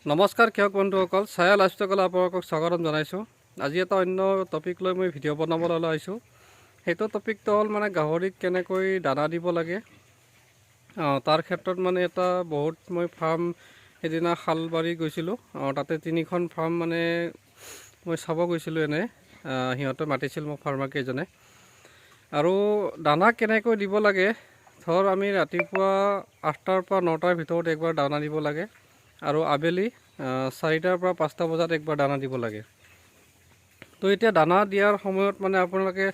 নমস্কাৰ কৃষক বন্ধুসকল, ছায়া লাইফষ্টাইলত আপোনালোকক স্বাগতম জনাইছোঁ। আজি এটা অন্য টপিক লৈ মই ভিডিঅ' বনাবলৈ ওলাইছোঁ। সেইটো টপিকটো হ'ল গাহৰিক কেনেকৈ দানা দিব লাগে। তাৰ ক্ষেত্ৰত এটা বহুত মই ফাৰ্ম সেইদিনা শালবাৰী গৈছিলোঁ, তাতে 3খন ফাৰ্ম মই চাব গৈছিলোঁ। সিহঁতে মাতিছিল মোক ফাৰ্মাৰকেইজনে। আৰু দানা কেনেকৈ দিব লাগে, ধৰ আমি ৰাতিপুৱা 8টাৰ পৰা 9টাৰ ভিতৰত একবাৰ দানা দিব লাগে আৰু আবেলি 4টাৰ পৰা 5টা বজাত একবাৰ দানা দিব লাগে। তো এতিয়া দানা দিয়াৰ সময়ত আপোনালোকে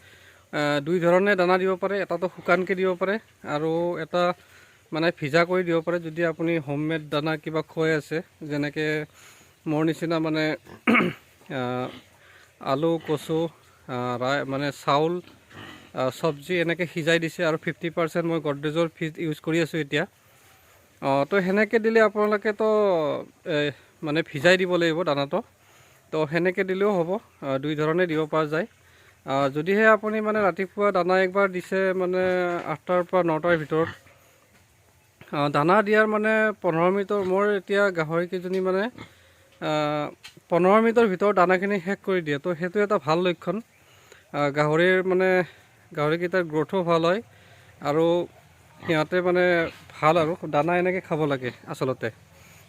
দুই ধৰণে দানা দিব পাৰে। এটাতো শুকানকৈ দিব পাৰে আৰু এটা ভিজা কৰি দিব পাৰে। যদি আপুনি হোমমেড দানা কিবা খুৱাই আছে, যেনেকৈ মোৰ নিচিনা আলু, কচু, চাউল, চব্জি এনেকৈ সিজাই দিছে আৰু 50% মই গডৰেজৰ ফিজ ইউজ কৰি আছোঁ এতিয়া। তো সেনেকৈ দিলে আপোনালোকেতো ভিজাই দিব লাগিব দানাটো। তো সেনেকৈ দিলেও হ'ব, দুই ধৰণে দিব পৰা যায়। যদিহে আপুনি ৰাতিপুৱা দানা একবাৰ দিছে 8টাৰ পৰা 9টাৰ ভিতৰত, দানা দিয়াৰ 15 মিনিটৰ, মোৰ এতিয়া গাহৰিকেইজনী 15 মিনিটৰ ভিতৰত দানাখিনি শেষ কৰি দিয়ে। তো সেইটো এটা ভাল লক্ষণ। গাহৰিকেইটাৰ গ্ৰথো ভাল হয় আৰু সিহঁতে ভাল আৰু দানা এনেকৈ খাব লাগে আচলতে।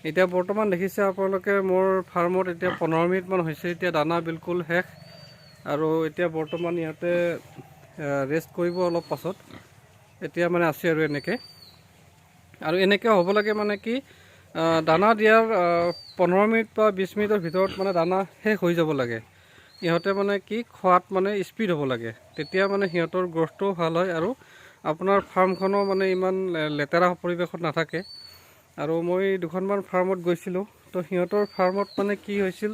এতিয়া বৰ্তমান দেখিছে আপোনালোকে মোৰ ফাৰ্মত এতিয়া 15 মিনিটমান হৈছে, এতিয়া দানা বিলকুল শেষ। আৰু এতিয়া বৰ্তমান ইয়াতে ৰেষ্ট কৰিব অলপ পাছত। এতিয়া আছে আৰু এনেকৈ হ'ব লাগে। কি দানা দিয়াৰ 15 মিনিট বা 20 মিনিটৰ ভিতৰত দানা শেষ হৈ যাব লাগে। ইহঁতে কি খোৱাত স্পীড হ'ব লাগে, তেতিয়া সিহঁতৰ গ্ৰথটোও ভাল হয় আৰু আপোনাৰ ফাৰ্মখনো ইমান লেতেৰা পৰিৱেশত নাথাকে। আৰু মই দুখনমান ফাৰ্মত গৈছিলোঁ, তো সিহঁতৰ ফাৰ্মত কি হৈছিল,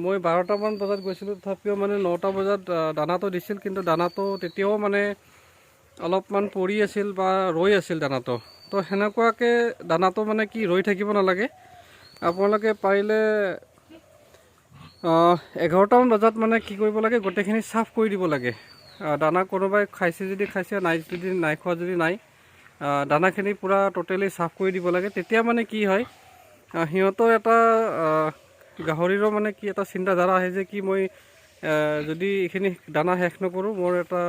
মই 12টামান বজাত গৈছিলোঁ, তথাপিও 9টা বজাত দানাটো দিছিল, কিন্তু দানাটো তেতিয়াও অলপমান পৰি আছিল বা ৰৈ আছিল দানাটো। তো সেনেকুৱাকৈ দানাটো ৰৈ থাকিব নালাগে। আপোনালোকে পাৰিলে 11টামান বজাত কি কৰিব লাগে, গোটেইখিনি চাফ কৰি দিব লাগে। দানা কোনোবাই খাইছে যদি খাইছে, নাই যদি নাই খোৱা যদি নাই, দানাখিনি পূৰা টোটেলি চাফ কৰি দিব লাগে। তেতিয়া কি হয়, সিহঁতৰ এটা গাহৰিৰো এটা চিন্তাধাৰা আহে যে কি মই যদি এইখিনি দানা শেষ নকৰোঁ, মোৰ এটা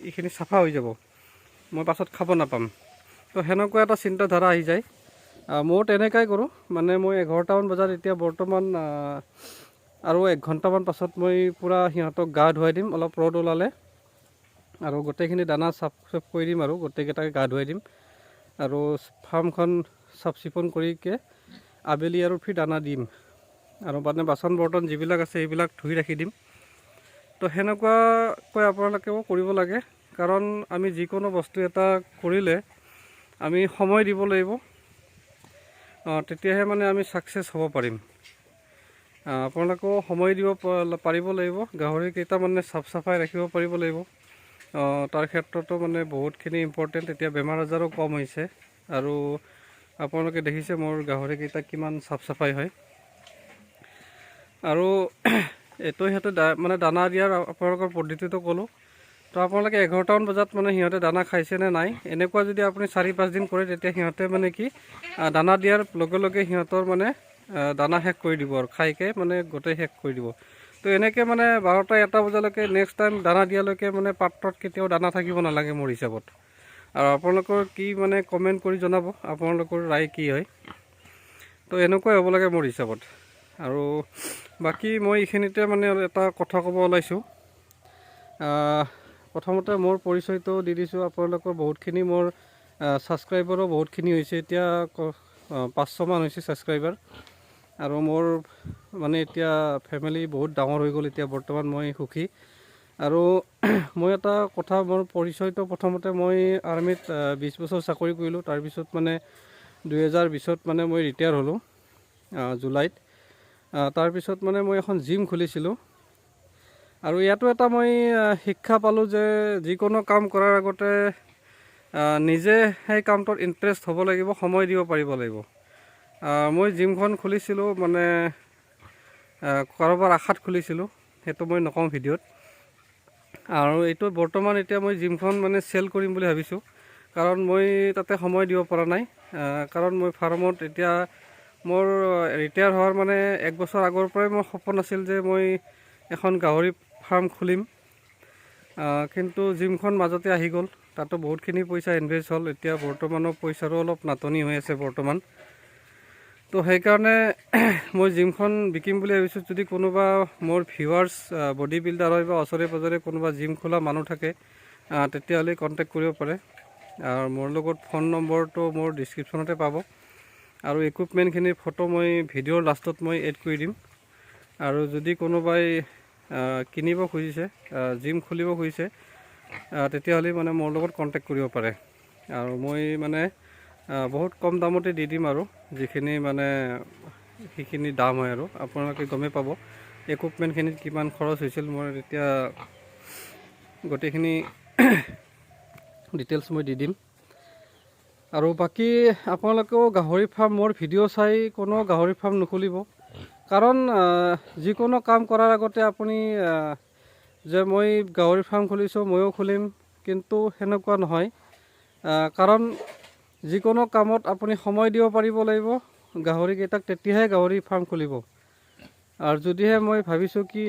এইখিনি চাফা হৈ যাব, মই পাছত খাব নাপাম। তো সেনেকুৱা এটা চিন্তাধাৰা আহি যায়। ময়ো তেনেকুৱাই কৰোঁ। মই 11টামান বজাত, এতিয়া বৰ্তমান আৰু 1 ঘণ্টামান পাছত মই পূৰা সিহঁতক গা ধুৱাই দিম, অলপ ৰ'দ ওলালে, আৰু গোটেইখিনি দানা চাফ কৰি দিম আৰু গোটেইকেইটাকে গা ধুৱাই দিম। আৰু ফাৰ্মখন চাফ চিকুণ কৰিকৈ আবেলি আৰু দানা দিম, আৰু বাচন বৰ্তন যিবিলাক আছে সেইবিলাক ধুই ৰাখি দিম। তো সেনেকুৱাকৈ আপোনালোকেও কৰিব লাগে, কাৰণ আমি যিকোনো বস্তু এটা কৰিলে আমি সময় দিব লাগিব, তেতিয়াহে আমি ছাকচেছ হ'ব পাৰিম। আপোনালোকেও সময় দিব পাৰিব লাগিব, গাহৰিকেইটা চাফ চাফাই ৰাখিব পাৰিব লাগিব। তাৰ ক্ষেত্ৰতো বহুতখিনি ইম্পৰ্টেণ্ট। এতিয়া বেমাৰ আজাৰো কম হৈছে, আৰু আপোনালোকে দেখিছে মোৰ গাহৰিকেইটা কিমান চাফ চাফাই হয়। আৰু এইটো সিহঁতে দানা দিয়াৰ আপোনালোকৰ পদ্ধতিটো ক'লোঁ। তো আপোনালোকে 11টামান বজাত সিহঁতে দানা খাইছে নে নাই, এনেকুৱা যদি আপুনি 4-5 দিন কৰে, তেতিয়া সিহঁতে দানা দিয়াৰ লগে লগে সিহঁতৰ দানা শেষ কৰি দিব, আৰু খাইকৈ গোটেই শেষ কৰি দিব। তো এনেকৈ 12টা 1টা বজালৈকে নেক্সট টাইম দানা দিয়ালৈকে পাত্ৰত কেতিয়াও দানা থাকিব নালাগে মোৰ হিচাপত। আৰু আপোনালোকৰ কি কমেণ্ট কৰি জনাব, আপোনালোকৰ ৰায় কি হয়। তো এনেকুৱাই হ'ব লাগে মোৰ হিচাপত। আৰু বাকী মই এইখিনিতে এটা কথা ক'ব ওলাইছোঁ। প্ৰথমতে মোৰ পৰিচয়টো দি দিছোঁ। আপোনালোকৰ বহুতখিনি মোৰ ছাবস্ক্ৰাইবাৰো বহুতখিনি হৈছে, এতিয়া 500মান হৈছে ছাবস্ক্ৰাইবাৰ। আৰু মোৰ এতিয়া ফেমিলি বহুত ডাঙৰ হৈ গ'ল, এতিয়া বৰ্তমান মই সুখী। আৰু মই এটা কথা, মোৰ পৰিচয়টো প্ৰথমতে মই আৰ্মিত 20 বছৰ চাকৰি কৰিলোঁ। তাৰপিছত 2020ত মই ৰিটায়াৰ হ'লোঁ জুলাইত। তাৰপিছত মই এখন জিম খুলিছিলোঁ। আৰু ইয়াতো এটা মই শিক্ষা পালোঁ যে যিকোনো কাম কৰাৰ আগতে নিজে সেই কামটোত ইণ্টাৰেষ্ট হ'ব লাগিব, সময় দিব পাৰিব লাগিব। মই জিমখন খুলিছিলোঁ কাৰোবাৰ আশাত খুলিছিলোঁ, সেইটো মই নকওঁ ভিডিঅ'ত। আৰু এইটো বৰ্তমান এতিয়া মই জিমখন চেল কৰিম বুলি ভাবিছোঁ, কাৰণ মই তাতে সময় দিব পৰা নাই। কাৰণ মই ফাৰ্মত এতিয়া মোৰ ৰিটায়াৰ হোৱাৰ মানে 1 বছৰ আগৰ পৰাই মোৰ সপোন আছিল যে মই এখন গাহৰি ফাৰ্ম খুলিম, কিন্তু জিমখন মাজতে আহি গ'ল। তাতো বহুতখিনি পইচা ইনভেষ্ট হ'ল। এতিয়া বৰ্তমানো পইচাৰো অলপ নাটনি হৈ আছে বৰ্তমান। তো সেইকাৰণে মই জিমখন বিকিম বুলি ভাবিছোঁ। যদি কোনোবা মোৰ ভিউৱাৰ্ছ বডি বিল্ডাৰ হয় বা ওচৰে পাঁজৰে কোনোবা জিম খোলা মানুহ থাকে, তেতিয়াহ'লে কণ্টেক্ট কৰিব পাৰে। আৰু মোৰ লগত ফোন নম্বৰটো মোৰ ডিছক্ৰিপশ্যনতে পাব। আৰু ইকুইপমেণ্টখিনিৰ ফটো মই ভিডিঅ'ৰ লাষ্টত মই এড কৰি দিম। আৰু যদি কোনোবাই কিনিব খুজিছে, জিম খুলিব খুজিছে, তেতিয়াহ'লে মানে মোৰ লগত কণ্টেক্ট কৰিব পাৰে। আৰু মই মানে বহুত কম দামতে দি দিম, আৰু যিখিনি মানে সেইখিনি দাম হয় আৰু আপোনালোকে গমেই পাব ইকুইপমেণ্টখিনিত কিমান খৰচ হৈছিল। মই এতিয়া গোটেইখিনি ডিটেইলছ মই দি দিম। আৰু বাকী আপোনালোকেও গাহৰি ফাৰ্ম, মোৰ ভিডিঅ' চাই কোনো গাহৰি ফাৰ্ম নুখুলিব। কাৰণ যিকোনো কাম কৰাৰ আগতে আপুনি যে মই গাহৰি ফাৰ্ম খুলিছোঁ ময়ো খুলিম, কিন্তু সেনেকুৱা নহয়। কাৰণ যিকোনো কামত আপুনি সময় দিব পাৰিব লাগিব গাহৰিকেইটাক, তেতিয়াহে গাহৰি ফাৰ্ম খুলিব। আৰু যদিহে মই ভাবিছোঁ কি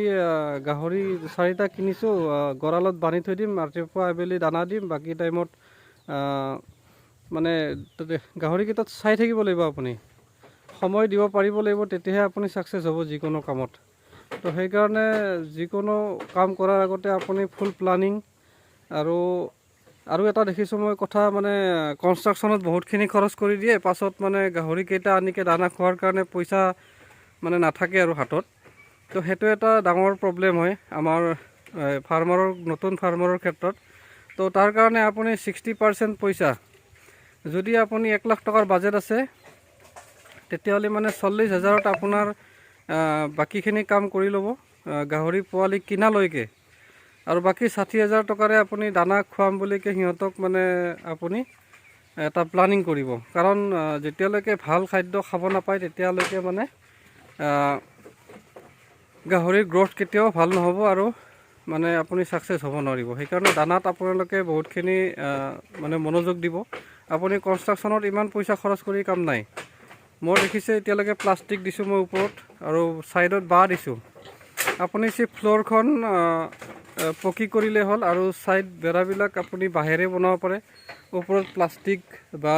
গাহৰি 4টা কিনিছোঁ, গঁৰালত বান্ধি থৈ দিম, ৰাতিপুৱা আবেলি দানা দিম, বাকী টাইমত মানে গাহৰিকেইটাত চাই থাকিব লাগিব, আপুনি সময় দিব পাৰিব লাগিব, তেতিয়াহে আপুনি ছাকচেছ হ'ব যিকোনো কামত। তো সেইকাৰণে যিকোনো কাম কৰাৰ আগতে আপুনি ফুল প্লানিং। আৰু এটা দেখিছোঁ মই কথা, মানে কনষ্ট্ৰাকশ্যনত বহুতখিনি খৰচ কৰি দিয়ে, পাছত মানে গাহৰিকেইটা আনিকে দানা খোৱাৰ কাৰণে পইচা মানে নাথাকে আৰু হাতত। তো সেইটো এটা ডাঙৰ প্ৰব্লেম হয় আমাৰ নতুন ফাৰ্মাৰৰ ক্ষেত্ৰত। তো তাৰ কাৰণে আপুনি 60% পইচা, যদি আপুনি 1 লাখ টকাৰ বাজেট আছে, তেতিয়াহ'লে মানে 40,000ত আপোনাৰ বাকীখিনি কাম কৰি ল'ব, গাহৰি পোৱালি কিনালৈকে। আৰু বাকী 60,000 টকাৰে আপুনি দানা খুৱাম বুলিকে সিহঁতক মানে আপুনি এটা প্লানিং কৰিব। কাৰণ যেতিয়ালৈকে ভাল খাদ্য খাব নাপায়, তেতিয়ালৈকে মানে গাহৰিৰ গ্ৰ'থ কেতিয়াও ভাল নহ'ব, আৰু মানে আপুনি ছাকচেছ হ'ব নোৱাৰিব। সেইকাৰণে দানাত আপোনালোকে বহুতখিনি মানে মনোযোগ দিব। আপুনি কনষ্ট্ৰাকশ্যনত ইমান পইচা খৰচ কৰি কাম নাই। মই দেখিছে এতিয়ালৈকে প্লাষ্টিক দিছোঁ মই ওপৰত, আৰু ছাইডত বাঁহ দিছোঁ। আপুনি চিফ ফ্ল'ৰখন পকী কৰিলে হ'ল, আৰু ছাইড বেৰাবিলাক আপুনি বাঁহেৰে বনাব পাৰে। ওপৰত প্লাষ্টিক বা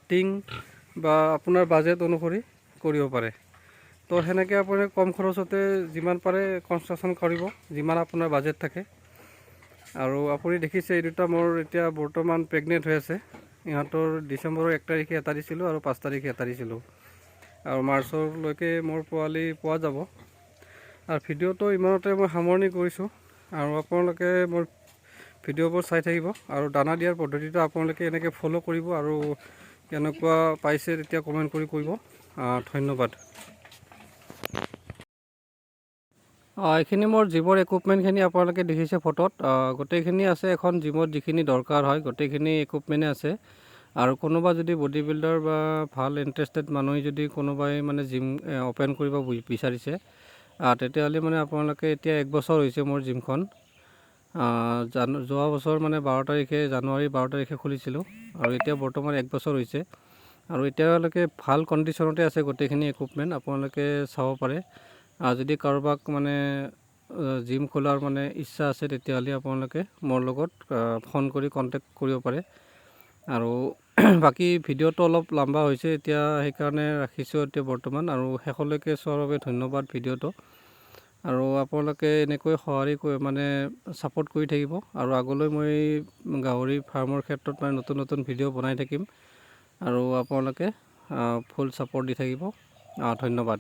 টিং বা আপোনাৰ বাজেট অনুসৰি কৰিব পাৰে। তো সেনেকৈ আপুনি কম খৰচতে যিমান পাৰে কনষ্ট্ৰাকশ্যন কৰিব, যিমান আপোনাৰ বাজেট থাকে। আৰু আপুনি দেখিছে এই দুটা মোৰ এতিয়া বৰ্তমান প্ৰেগনেণ্ট হৈ আছে। ইহঁতৰ ডিচেম্বৰৰ 1 তাৰিখে এটা দিছিলোঁ, আৰু 5 তাৰিখে এটা দিছিলোঁ। আৰু মাৰ্চলৈকে মোৰ পোৱালি পোৱা যাব। আৰু ভিডিঅ'টো ইমানতে মই সামৰণি কৰিছোঁ। আৰু আপোনালোকে মোৰ ভিডিঅ'বোৰ চাই থাকিব, আৰু দানা দিয়াৰ পদ্ধতিটো আপোনালোকে এনেকৈ ফ'ল' কৰিব, আৰু কেনেকুৱা পাইছে তেতিয়া কমেণ্ট কৰি কৰিব। ধন্যবাদ। এইখিনি মোৰ জিমৰ ইকুইপমেণ্টখিনি আপোনালোকে দেখিছে ফটোত, গোটেইখিনি আছে। এখন জিমত যিখিনি দৰকাৰ হয় গোটেইখিনি ইকুইপমেণ্টেই আছে। আৰু কোনোবা যদি বডি বিল্ডাৰ বা ভাল ইণ্টাৰেষ্টেড মানুহে যদি কোনোবাই মানে জিম অ'পেন কৰিব বিচাৰিছে, তেতিয়াহ'লে মানে আপোনালোকে, এতিয়া 1 বছৰ হৈছে মোৰ জিমখন। যোৱা বছৰ মানে জানুৱাৰী 12 তাৰিখে খুলিছিলোঁ, আৰু এতিয়া বৰ্তমান 1 বছৰ হৈছে। আৰু এতিয়ালৈকে ভাল কণ্ডিশ্যনতে আছে গোটেইখিনি ইকুইপমেণ্ট, আপোনালোকে চাব পাৰে। যদি কাৰোবাক মানে জিম খোলাৰ মানে ইচ্ছা আছে, তেতিয়াহ'লে আপোনালোকে মোৰ লগত ফোন কৰি কণ্টেক্ট কৰিব পাৰে। আৰু বাকী ভিডিঅ'টো অলপ লম্বা হৈছে এতিয়া, সেইকাৰণে ৰাখিছোঁ এতিয়া বৰ্তমান। আৰু শেষলৈকে চোৱাৰ বাবে ধন্যবাদ ভিডিঅ'টো। আৰু আপোনালোকে এনেকৈ মানে ছাপোৰ্ট কৰি থাকিব। আৰু আগলৈ মই গাহৰি ফাৰ্মৰ ক্ষেত্ৰত মানে নতুন ভিডিঅ' বনাই থাকিম, আৰু আপোনালোকে ফুল ছাপোৰ্ট দি থাকিব। ধন্যবাদ।